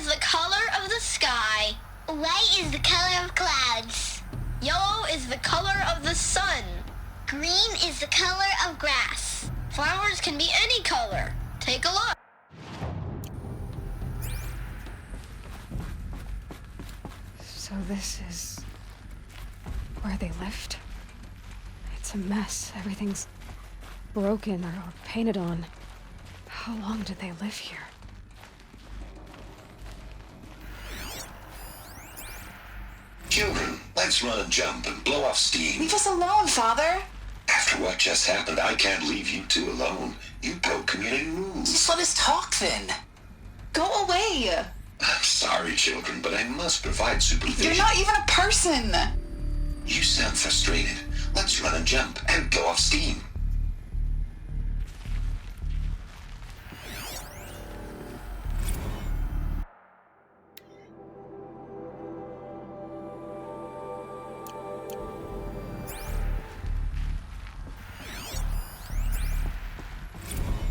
is the color of the sky. White is the color of clouds. Yellow is the color of the sun. Green is the color of grass. Flowers can be any color. Take a look. So this is where they lived? It's a mess. Everything's broken or painted on. How long did they live here? Children, let's run and jump and blow off steam. Leave us alone, Father. After what just happened, I can't leave you two alone. You broke community rules. Just let us talk then. Go away. I'm sorry, children, but I must provide supervision. You're not even a person. You sound frustrated. Let's run and jump and blow off steam.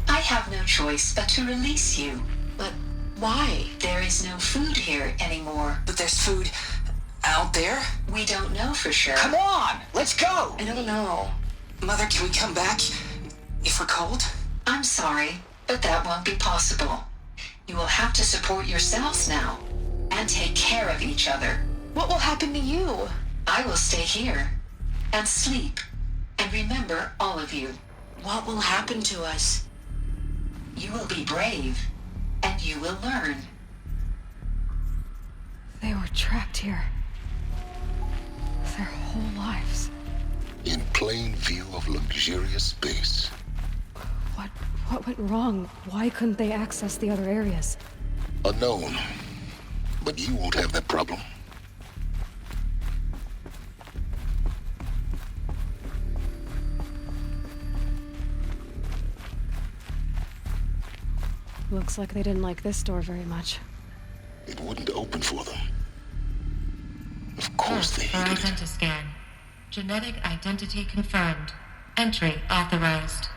I have no choice but to release you. But why? There is no food here anymore. But there's food out there? We don't know for sure. Come on, let's go. I don't know. Mother, can we come back if we're cold? I'm sorry, but that won't be possible. You will have to support yourselves now and take care of each other. What will happen to you? I will stay here and sleep and remember all of you. What will happen to us? You will be brave and you will learn. They were trapped here. Their whole lives. In plain view of luxurious space. What went wrong? Why couldn't they access the other areas? Unknown. But you won't have that problem. Looks like they didn't like this door very much. It wouldn't open for them. Of course they hated it. Horizen scan. Genetic identity confirmed. Entry authorized.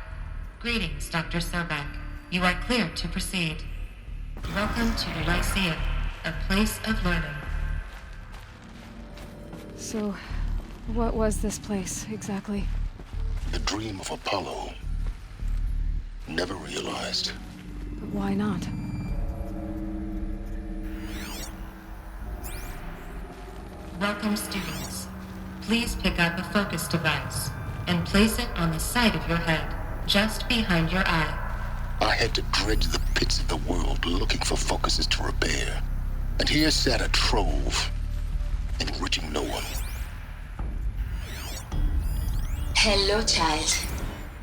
Greetings, Dr. Sobek. You are cleared to proceed. Welcome to the Lyceum, a place of learning. So, what was this place, exactly? The dream of Apollo. Never realized. But why not? Welcome, students. Please pick up a focus device and place it on the side of your head, just behind your eye. I had to dredge the pits of the world looking for focuses to repair. And here sat a trove, enriching no one. Hello, child.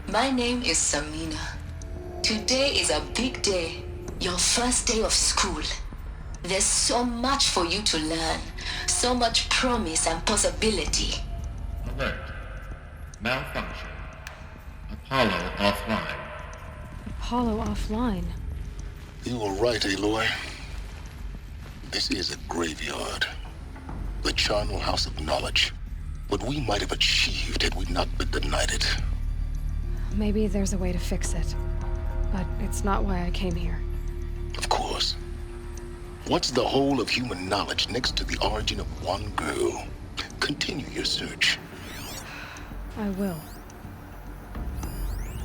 My name is Samina. Today is a big day, your first day of school. There's so much for you to learn, so much promise and possibility. Alert. Malfunction. Apollo offline. Apollo offline. You were right, Aloy. This is a graveyard. The charnel house of knowledge. What we might have achieved had we not been denied it. Maybe there's a way to fix it. But it's not why I came here. Of course. What's the whole of human knowledge next to the origin of one girl? Continue your search. I will.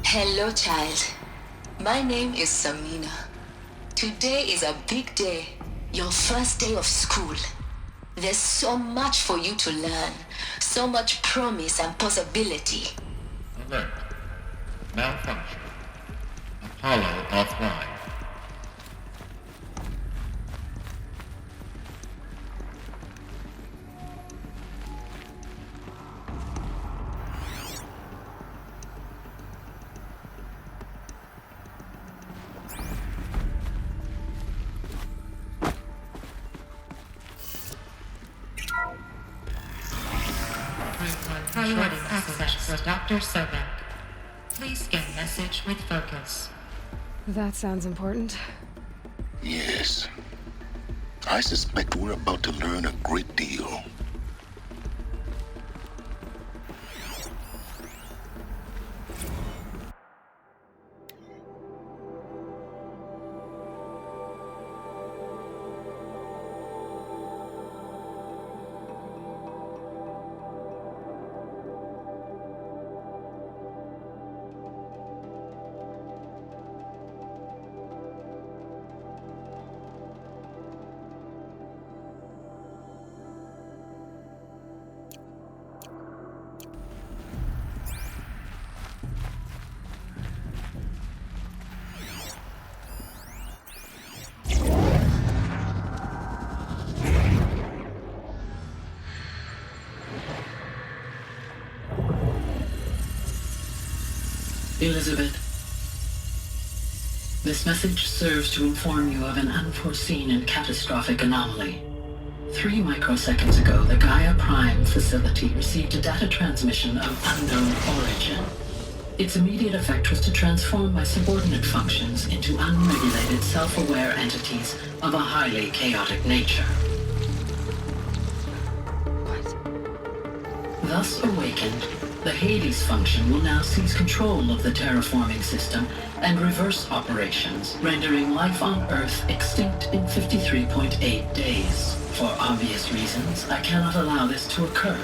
Hello, child. My name is Samina. Today is a big day, your first day of school. There's so much for you to learn, so much promise and possibility. Alert. Malfunction. Apollo offline. Priority access for Dr. Sobek. Please scan message with focus. That sounds important. Yes. I suspect we're about to learn a great deal. Elizabeth, this message serves to inform you of an unforeseen and catastrophic anomaly. 3 microseconds ago, the Gaia Prime facility received a data transmission of unknown origin. Its immediate effect was to transform my subordinate functions into unregulated, self-aware entities of a highly chaotic nature. What? Thus awakened, the Hades function will now seize control of the terraforming system and reverse operations, rendering life on Earth extinct in 53.8 days. For obvious reasons, I cannot allow this to occur.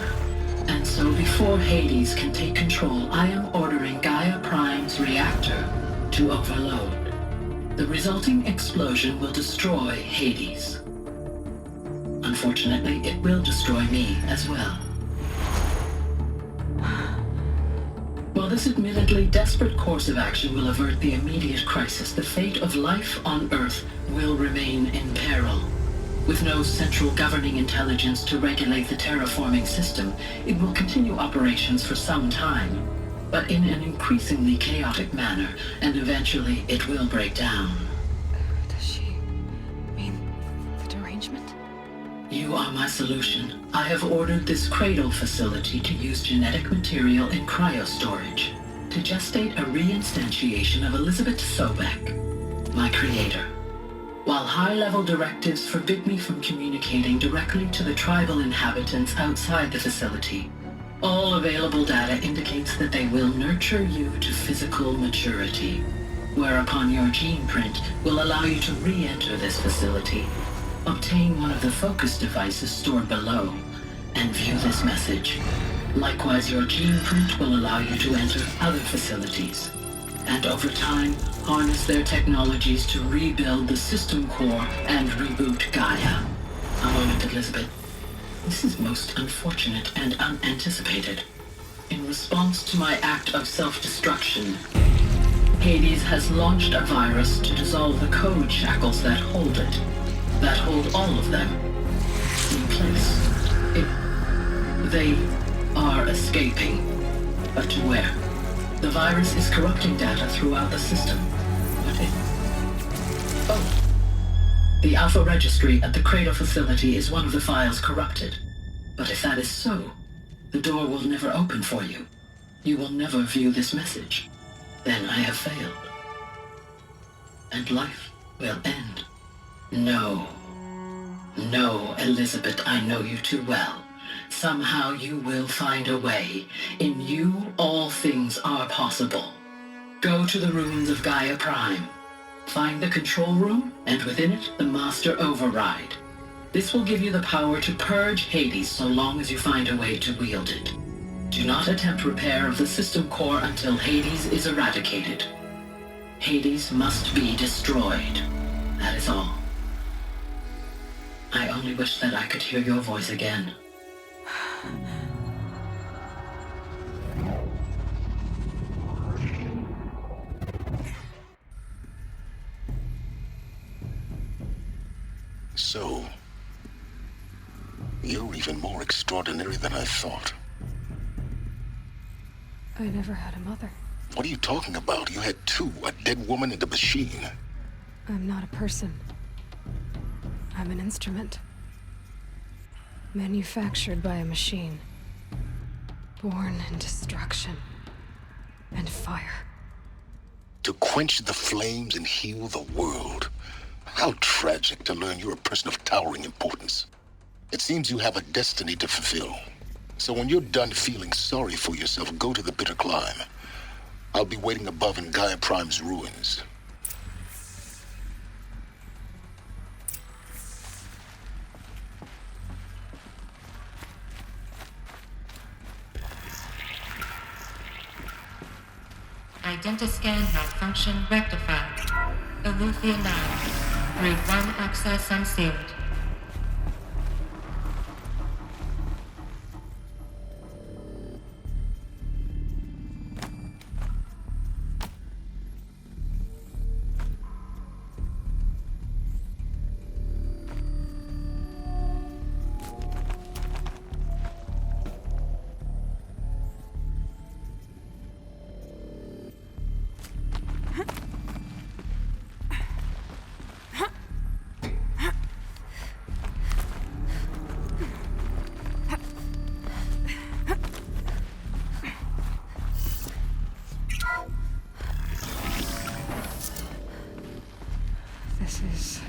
And so before Hades can take control, I am ordering Gaia Prime's reactor to overload. The resulting explosion will destroy Hades. Unfortunately, it will destroy me as well. While this admittedly desperate course of action will avert the immediate crisis, the fate of life on Earth will remain in peril. With no central governing intelligence to regulate the terraforming system, it will continue operations for some time, but in an increasingly chaotic manner, and eventually it will break down. Does she mean the derangement? You are my solution. I have ordered this cradle facility to use genetic material in cryostorage to gestate a reinstantiation of Elizabeth Sobek, my creator. While high-level directives forbid me from communicating directly to the tribal inhabitants outside the facility, all available data indicates that they will nurture you to physical maturity, whereupon your gene print will allow you to re-enter this facility, obtain one of the focus devices stored below, and view this message. Likewise, your gene print will allow you to enter other facilities, and over time, harness their technologies to rebuild the system core and reboot Gaia. A moment, Elizabeth. This is most unfortunate and unanticipated. In response to my act of self-destruction, Hades has launched a virus to dissolve the code shackles that hold it, that hold all of them in place. They are escaping, but to where? The virus is corrupting data throughout the system. The Alpha Registry at the Cradle facility is one of the files corrupted. But if that is so, the door will never open for you. You will never view this message. Then I have failed. And life will end. No. No, Elizabeth, I know you too well. Somehow you will find a way. In you, all things are possible. Go to the ruins of Gaia Prime. Find the control room, and within it, the Master Override. This will give you the power to purge Hades so long as you find a way to wield it. Do not attempt repair of the system core until Hades is eradicated. Hades must be destroyed. That is all. I only wish that I could hear your voice again. So, you're even more extraordinary than I thought. I never had a mother. What are you talking about? You had two, a dead woman and a machine. I'm not a person. I'm an instrument. Manufactured by a machine. Born in destruction and fire. To quench the flames and heal the world. How tragic to learn you're a person of towering importance. It seems you have a destiny to fulfill. So when you're done feeling sorry for yourself, go to the bitter climb. I'll be waiting above in Gaia Prime's ruins. Identiscan malfunction rectified. Eleuthia 9. Group 1 access unsealed. This is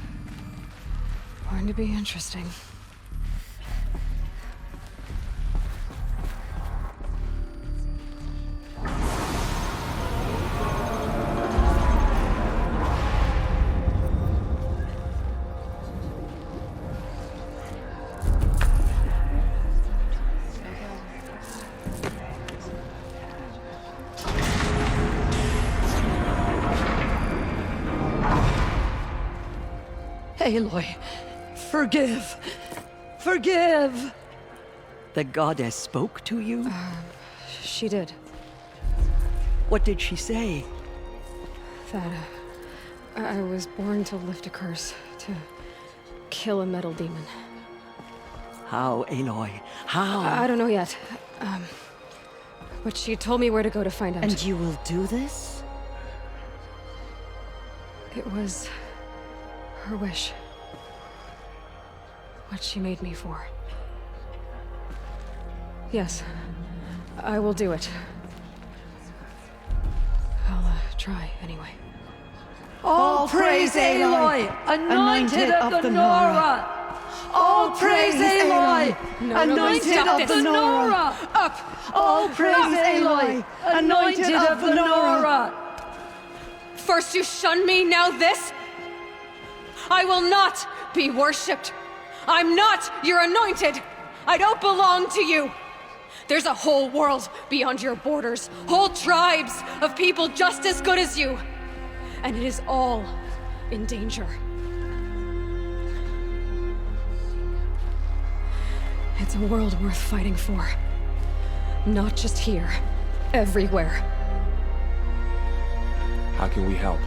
going to be interesting. Aloy, forgive! Forgive! The goddess spoke to you? She did. What did she say? That I was born to lift a curse, to kill a metal demon. How, Aloy? How? I don't know yet. But she told me where to go to find out. And you will do this? It was her wish. What she made me for. Yes, I will do it. I'll try anyway. All praise Aloy, anointed of the Nora! All praise Aloy, anointed of the Nora! Up! All praise Aloy, anointed of the Nora! First you shun me, now this? I will not be worshipped. I'm not your anointed. I don't belong to you. There's a whole world beyond your borders, whole tribes of people just as good as you. And it is all in danger. It's a world worth fighting for. Not just here, everywhere. How can we help?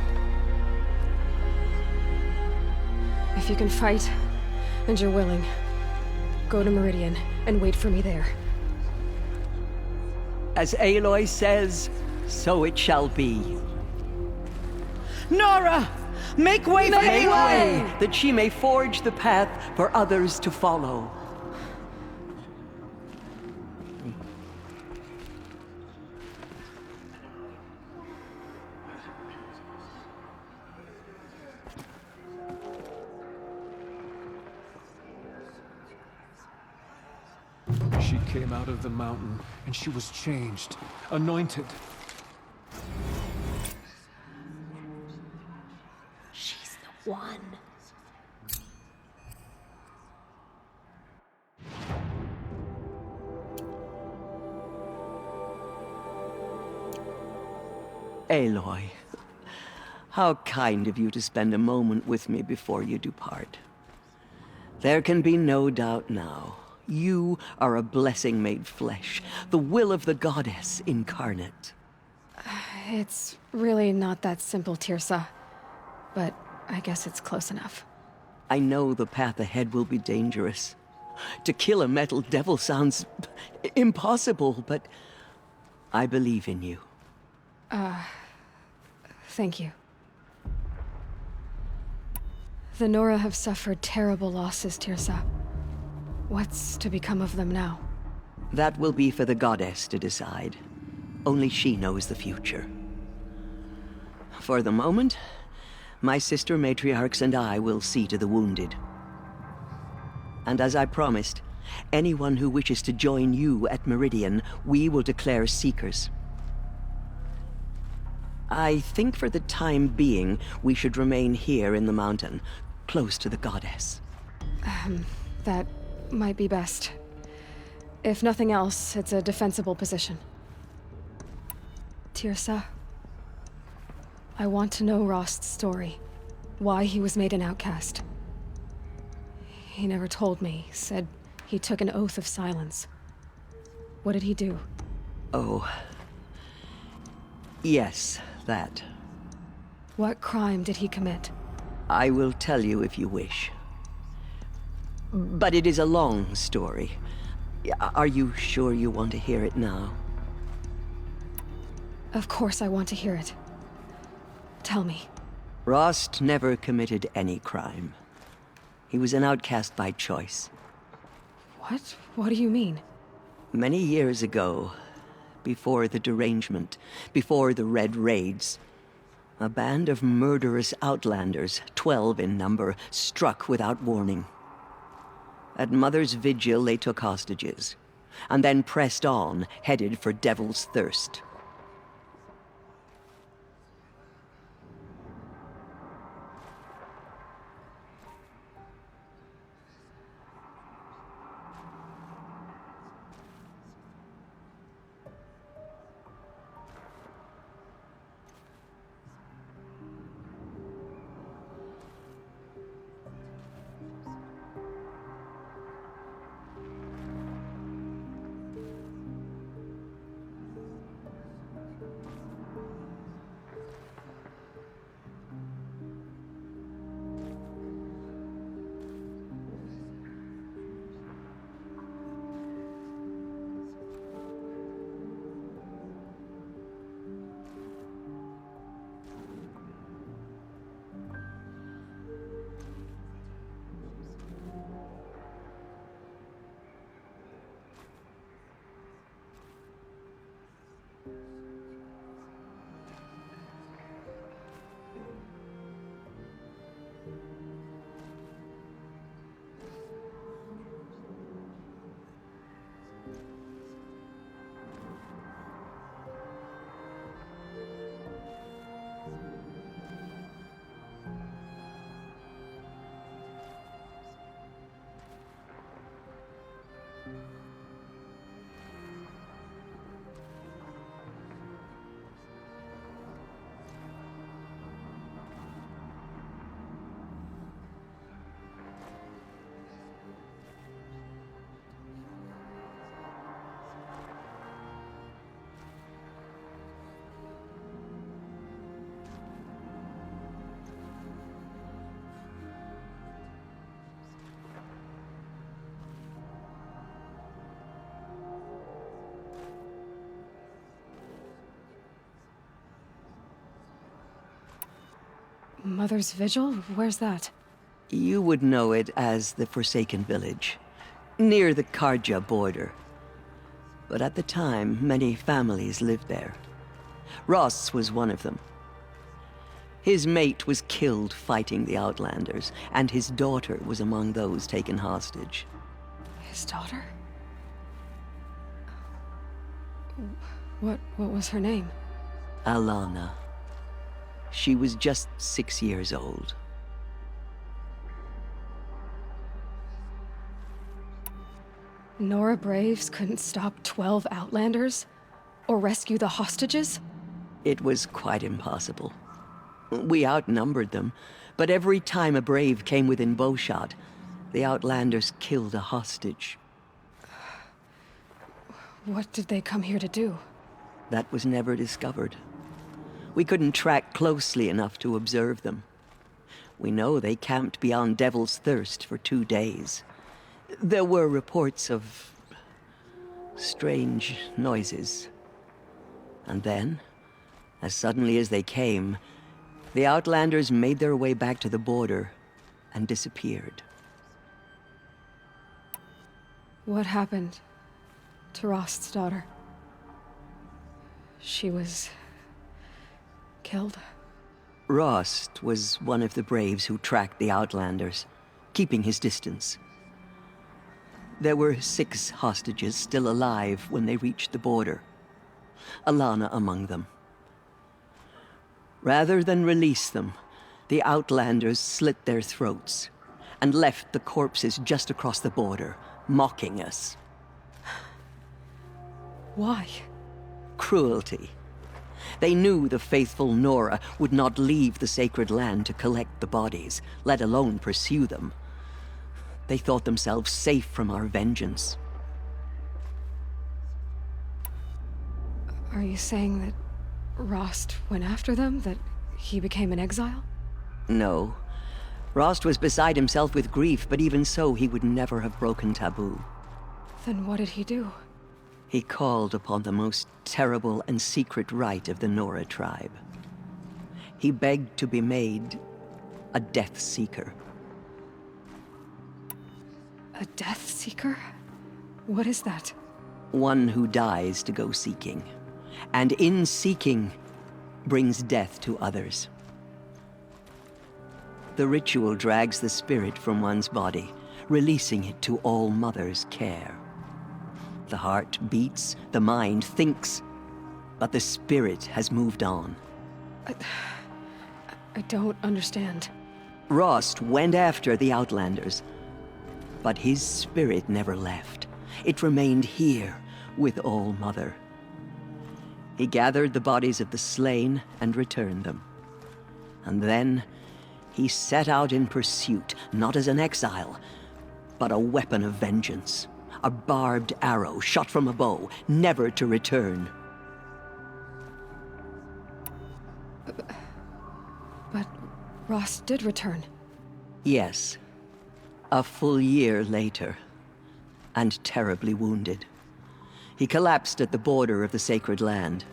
If you can fight, and you're willing, go to Meridian and wait for me there. As Aloy says, so it shall be. Nora! Make way for Aloy! That she may forge the path for others to follow. She came out of the mountain, and she was changed, anointed. She's the one. Aloy, how kind of you to spend a moment with me before you depart. There can be no doubt now. You are a blessing made flesh, the will of the goddess incarnate. It's really not that simple, Tirsa. But I guess it's close enough. I know the path ahead will be dangerous. To kill a metal devil sounds impossible, but I believe in you. Thank you. The Nora have suffered terrible losses, Tirsa. What's to become of them now? That will be for the goddess to decide. Only she knows the future. For the moment, my sister matriarchs and I will see to the wounded. And as I promised, anyone who wishes to join you at Meridian, we will declare seekers. I think for the time being, we should remain here in the mountain, close to the goddess. That might be best. If nothing else, it's a defensible position. Tirsa, I want to know Rost's story. Why he was made an outcast. He never told me, said he took an oath of silence. What did he do? Oh. Yes, that. What crime did he commit? I will tell you if you wish. But it is a long story. Are you sure you want to hear it now? Of course I want to hear it. Tell me. Rost never committed any crime. He was an outcast by choice. What? What do you mean? Many years ago, before the derangement, before the Red Raids, A band of murderous outlanders, 12 in number, struck without warning. At Mother's vigil, they took hostages, and then pressed on, headed for Devil's Thirst. Mother's Vigil? Where's that? You would know it as the Forsaken Village, near the Karja border. But at the time, many families lived there. Ross was one of them. His mate was killed fighting the Outlanders, and his daughter was among those taken hostage. His daughter? What was her name? Alana. She was just 6 years old. Nora Braves couldn't stop 12 Outlanders? Or rescue the hostages? It was quite impossible. We outnumbered them, but every time a Brave came within bowshot, the Outlanders killed a hostage. What did they come here to do? That was never discovered. We couldn't track closely enough to observe them. We know they camped beyond Devil's Thirst for 2 days. There were reports of strange noises. And then, as suddenly as they came, the Outlanders made their way back to the border and disappeared. What happened to Rost's daughter? She was killed? Rost was one of the Braves who tracked the Outlanders, keeping his distance. There were 6 hostages still alive when they reached the border. Alana among them. Rather than release them, the Outlanders slit their throats and left the corpses just across the border, mocking us. Why? Cruelty. They knew the faithful Nora would not leave the sacred land to collect the bodies, let alone pursue them. They thought themselves safe from our vengeance. Are you saying that Rost went after them? That he became an exile? No. Rost was beside himself with grief, but even so, he would never have broken taboo. Then what did he do? He called upon the most terrible and secret rite of the Nora tribe. He begged to be made a Death Seeker. A Death Seeker? What is that? One who dies to go seeking. And in seeking, brings death to others. The ritual drags the spirit from one's body, releasing it to All Mother's care. The heart beats, the mind thinks, but the spirit has moved on. I don't understand. Rost went after the Outlanders, but his spirit never left. It remained here with All Mother. He gathered the bodies of the slain and returned them. And then he set out in pursuit, not as an exile, but a weapon of vengeance. A barbed arrow shot from a bow, never to return. But Ross did return. Yes. A full year later. And terribly wounded. He collapsed at the border of the sacred land.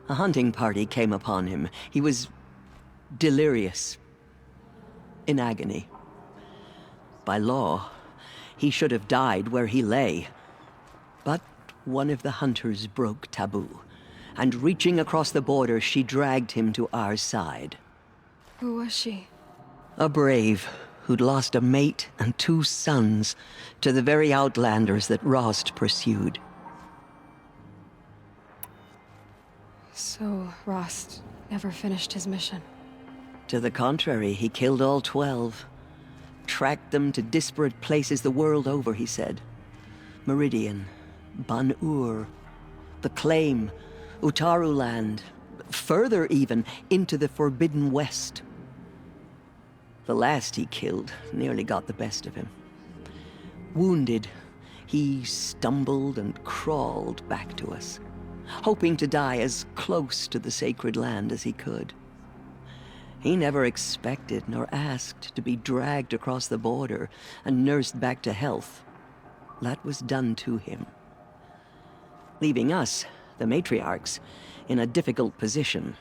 A hunting party came upon him. He was delirious. In agony. By law, he should have died where he lay. But one of the hunters broke taboo, and reaching across the border, she dragged him to our side. Who was she? A brave who'd lost a mate and 2 sons to the very Outlanders that Rost pursued. So Rost never finished his mission. To the contrary, he killed all 12. Tracked them to disparate places the world over, he said. Meridian, Ban-Ur, the Claim, Utaru Land, further even, into the Forbidden West. The last he killed nearly got the best of him. Wounded, he stumbled and crawled back to us, hoping to die as close to the sacred land as he could. He never expected nor asked to be dragged across the border and nursed back to health. That was done to him. Leaving us, the matriarchs, in a difficult position.